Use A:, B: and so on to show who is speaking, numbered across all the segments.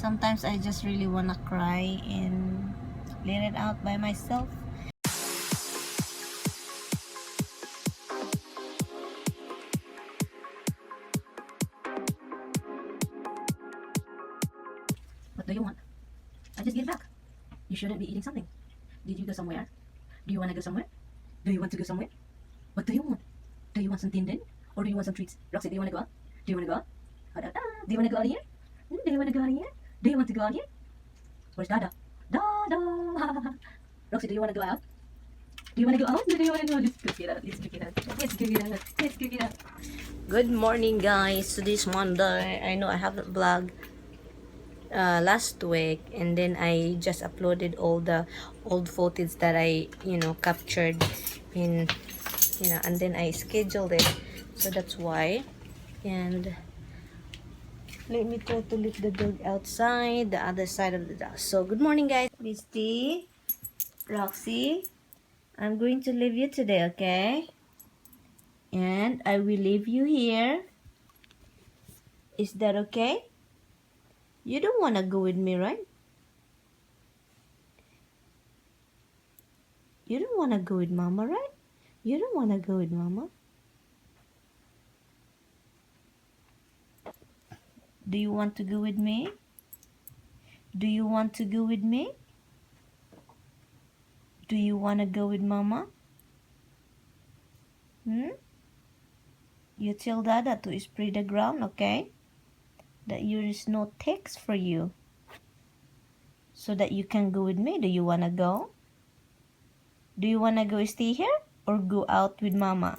A: Sometimes I just really wanna cry and let it out by myself.
B: What do you want? I just get back. You shouldn't be eating something. Did you go somewhere? Do you want to go somewhere? Do you want to go somewhere? What do you want? Do you want some din din? Or do you want some treats? Roxy, do you want to go out? Do you want to go out? Do you want to go out here? Do you want to go out here? Do you want to go out here? Where's Dada? Dada! Roxy, do you want to go out? Do you want to go out? Do you want to go out? Let's cook it out. Let's cook it out. Let's cook it out. Let's cook it out.
A: Good morning, guys. Today's Monday. I know I haven't vlogged last week, and then I just uploaded all the old footage that I captured in and then I scheduled it, so that's why. And let me try to let the dog outside the other side of the house. So good morning, guys. Misty, Roxy, I'm going to leave you today, okay? And I will leave you here. Is that okay? You don't want to go with me, right? You don't want to go with Mama, right? You don't want to go with Mama? Do you want to go with me? Do you want to go with me? Do you want to go with Mama? You tell Dada to spray the ground, okay? That there is no text for you, so that you can go with me. Do you want to go? Do you want to go stay here or go out with Mama?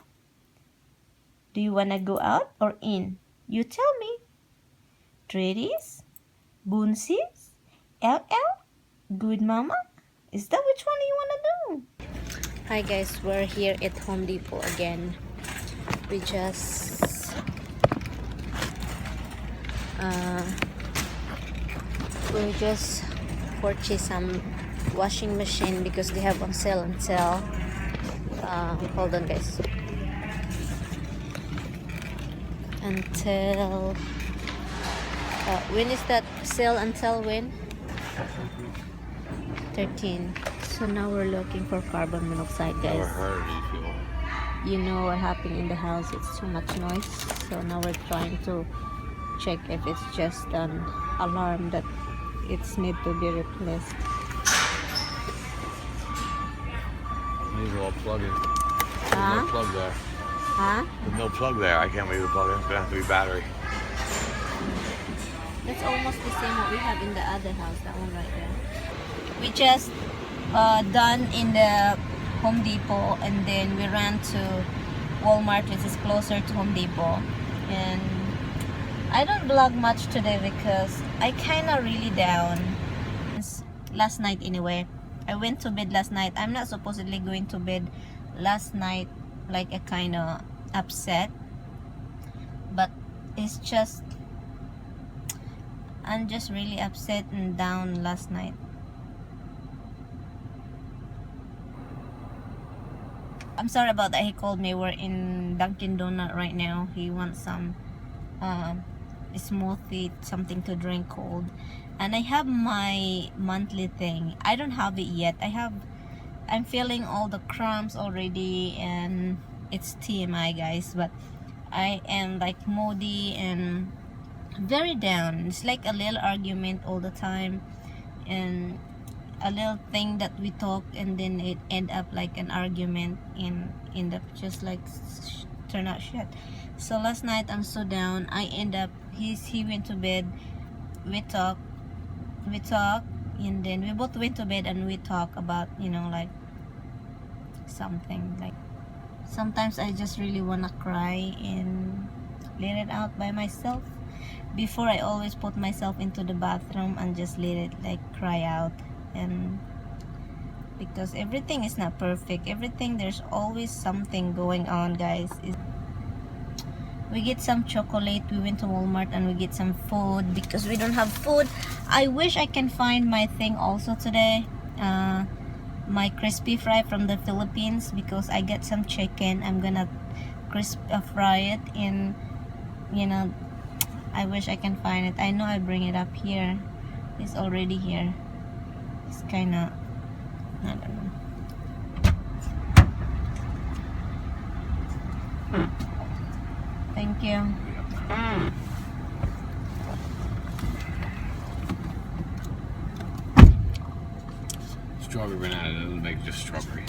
A: Do you want to go out or in? You tell me. Treaties? Boonsies? LL? Go with Mama? Is that which one you want to do? Hi guys, we're here at Home Depot again. We just purchased some washing machine because they have on sale until hold on guys, until when is that sale? Until when? 13. So now we're looking for carbon monoxide, guys. You know what happened in the house, it's too much noise, so now we're trying to check if it's just an alarm that it's need to be replaced.
C: Need a little plug in. There's
A: Huh?
C: no plug there.
A: Huh?
C: There's no plug there. I can't leave the plug in. It's gonna have to be battery.
A: That's almost the same what we have in the other house, that one right there. We just done in the Home Depot, and then we ran to Walmart, which is closer to Home Depot. And I don't vlog much today because I kinda really down. Last night anyway. I went to bed last night. I'm not supposedly going to bed last night like a kinda upset. But it's just I'm just really upset and down last night. I'm sorry about that. He called me. We're in Dunkin' Donut right now. He wants some smoothie, something to drink cold. And I have my monthly thing. I don't have it yet. I'm feeling all the cramps already, and it's TMI, guys, but I am like moody and very down. It's like a little argument all the time, and a little thing that we talk, and then it end up like an argument and end up just like turn out shit. So last night I'm so down. I end up he went to bed. We talk, and then we both went to bed and we talk about like something. Like sometimes I just really wanna cry and let it out by myself. Before, I always put myself into the bathroom and just let it like cry out. And because everything is not perfect, there's always something going on, guys. We get some chocolate. We went to Walmart and we get some food because we don't have food. I wish I can find my thing also today, my crispy fry from the Philippines, because I get some chicken. I'm gonna fry it in I wish I can find it. I know I bring it up here, It's already here. It's kind of, I don't know. Thank you.
C: Strawberry banana doesn't make just strawberry.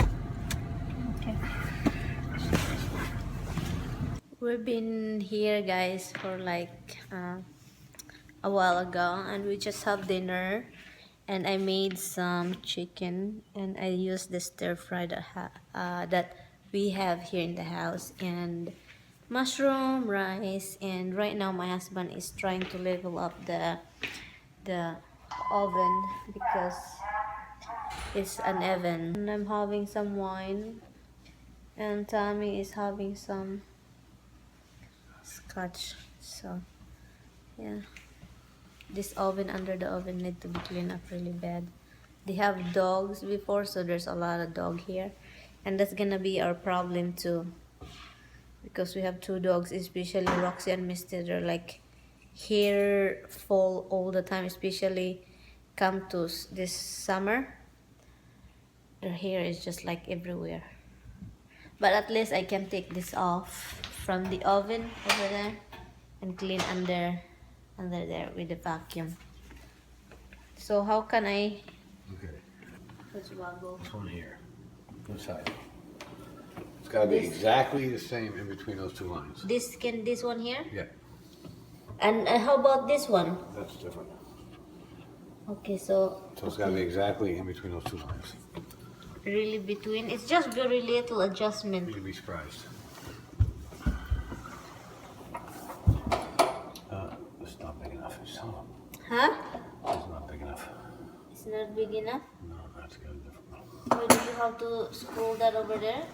A: Okay. We've been here, guys, for like a while ago, and we just have dinner. And I made some chicken, and I used the stir fry that we have here in the house, and mushroom, rice, and right now my husband is trying to level up the oven because it's an oven. And I'm having some wine, and Tommy is having some scotch. So yeah, this oven under the oven need to be cleaned up really bad. They have dogs before, so there's a lot of dog here, and that's gonna be our problem too, because we have two dogs, especially Roxy and Misty. They're like hair fall all the time, especially come to this summer. Their hair is just like everywhere. But at least I can take this off from the oven over there and clean under there with the vacuum. So how can I
C: Okay.
A: let's waggle
C: This one here. Inside. It's got to be
A: This-
C: exactly the same in between those two lines.
A: this one here?
C: Yeah,
A: And how about this one?
C: that's different.
A: Okay, so
C: So it's got to be exactly in between those two lines.
A: really between, it's just very little adjustment.
C: You'd be surprised. It's not big enough. It's not.
A: Huh?
C: It's not big enough.
A: It's not big enough?
C: No, that's got a different one.
A: Or do you have to scroll that over there?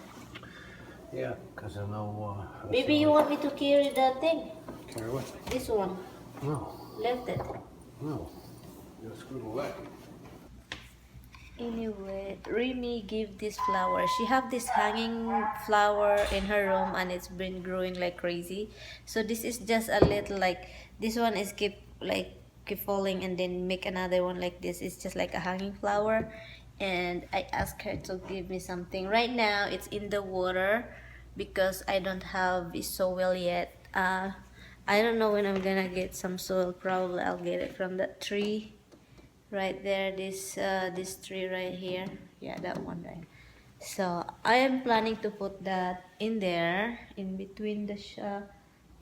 C: Yeah, because I know.
A: Maybe you want me to carry that thing?
C: Carry what?
A: This one.
C: No,
A: Left it.
C: no. You gotta screw it away.
A: Anyway, Remy gave this flower. She have this hanging flower in her room, and it's been growing like crazy. So this is just a little like, this one is keep falling, and then make another one like this. It's just like a hanging flower. And I asked her to give me something. Right now it's in the water because I don't have the soil yet. I don't know when I'm gonna get some soil. Probably I'll get it from that tree right there, this tree right here. Yeah, that one right. So I am planning to put that in there, in between the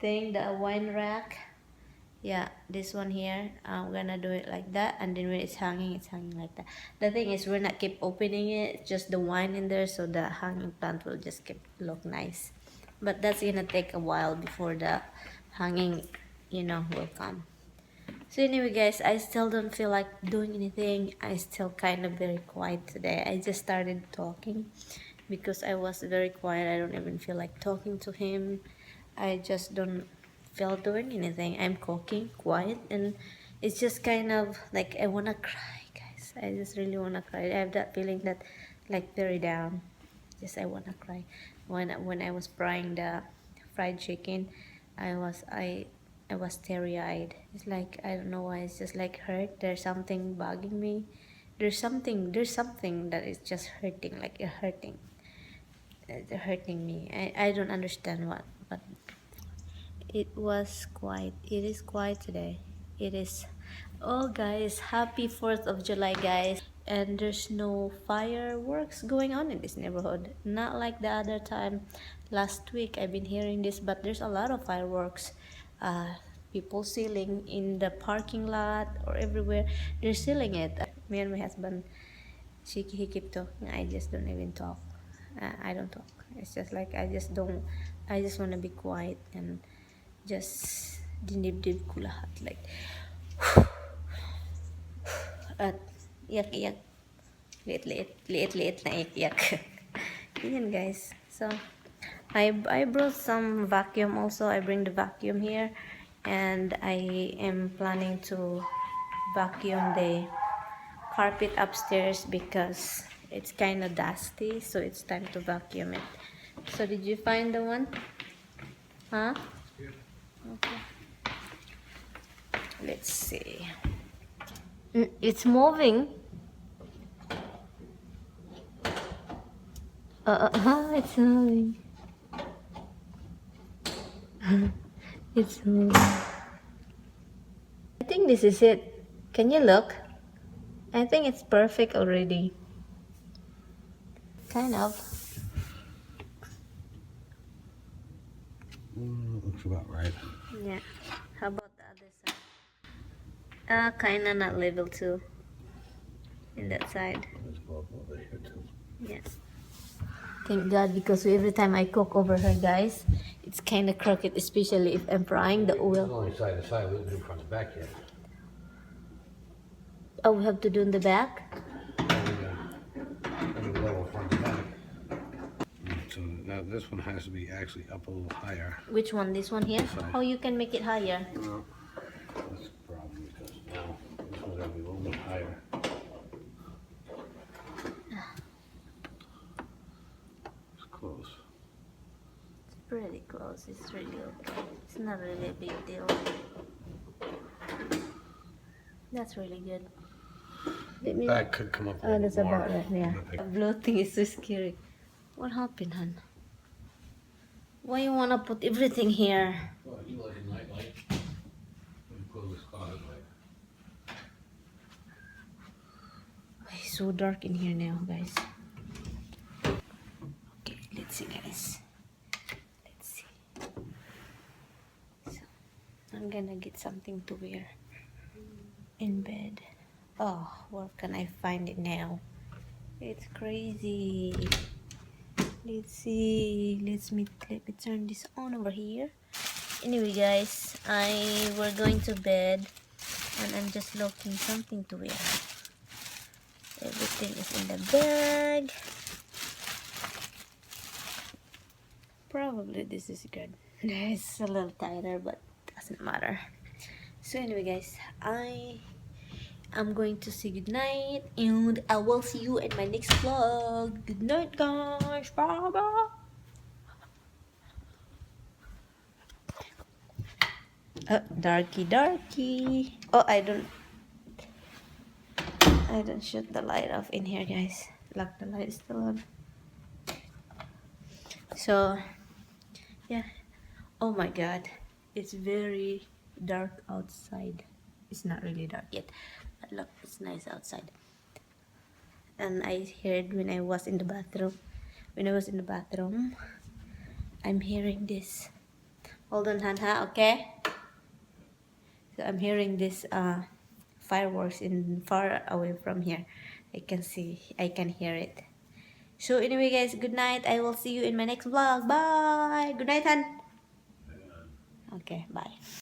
A: the wine rack. Yeah, this one here. I'm gonna do it like that, and then when it's hanging like that. The thing is, we're not keep opening it, just the wine in there, so the hanging plant will just keep look nice. But that's gonna take a while before the hanging, will come. So anyway, guys, I still don't feel like doing anything. I still kind of very quiet today. I just started talking because I was very quiet. I don't even feel like talking to him. I just don't feel doing anything. I'm cooking quiet, and it's just kind of like I wanna cry, guys. I just really wanna cry. I have that feeling that like very down. Just I wanna cry. When I was frying the fried chicken, I was teary-eyed. It's like I don't know why. It's just like hurt. There's something bugging me. There's something that is just hurting. Like hurting. It's hurting me. I don't understand what. But it was quiet. It is quiet today. It is. Oh, guys! Happy 4th of July, guys! And there's no fireworks going on in this neighborhood. Not like the other time last week. I've been hearing this, but there's a lot of fireworks. People selling in the parking lot or everywhere. They're selling it. Me and my husband, he keep talking. I just don't even talk. I don't talk. It's just like I just don't. I just wanna be quiet and just dinib-dib ko lahat. Like, at iyak-iyak. Liit-liit na iyak. Yan, guys. So I brought some vacuum also. I bring the vacuum here, and I am planning to vacuum the carpet upstairs because it's kind of dusty, so it's time to vacuum it. So did you find the one? Huh? Okay. Let's see. It's moving. It's moving. It's moving. I think this is it. Can you look? I think it's perfect already. Kind of.
C: Looks about right.
A: Yeah. How about the other side? Kinda not level too. In that side.
C: Let's go up over here too.
A: Yeah. Thank God, because every time I cook over her, guys, it's kind of crooked, especially if I'm frying the
C: It's
A: oil.
C: only side to side. We haven't done front to back yet.
A: Oh, we have to do in the back?
C: Only level front to back. So now this one has to be actually up a little higher.
A: Which one? This one here?
C: This side.
A: How you can make it higher?
C: No, that's the problem because now this one's gotta be a little bit higher. It's close.
A: It's pretty close. It's really okay. It's not really a big deal. That's really good. Let me...
C: Back could come up a
A: Oh,
C: little
A: that's
C: more.
A: about it, yeah.
C: But
A: Bloating is so scary. What happened, hon? Why you wanna put everything here?
C: well, you like a night light. We close this closet light.
A: It's so dark in here now, guys. Okay, let's see, guys. Let's see. So, I'm gonna get something to wear in bed. Oh, where can I find it now? It's crazy. Let's see. Let me turn this on over here. Anyway, guys, we're going to bed, and I'm just looking something to wear. Everything is in the bag. Probably this is good. It's a little tighter, but doesn't matter. So anyway, guys, I'm going to say good night, and I will see you in my next vlog. Good night, guys. Bye bye. Darky. Oh, I don't shoot the light off in here, guys. Look, the light is still on. So yeah. Oh my god, it's very dark outside. It's not really dark yet, but look, it's nice outside. And I heard when I was in the bathroom, I'm hearing this. Hold on, Hanha, okay? So I'm hearing this fireworks in far away from here. I can hear it. So anyway, guys, good night. I will see you in my next vlog. Bye. Good night, Han. Okay, bye.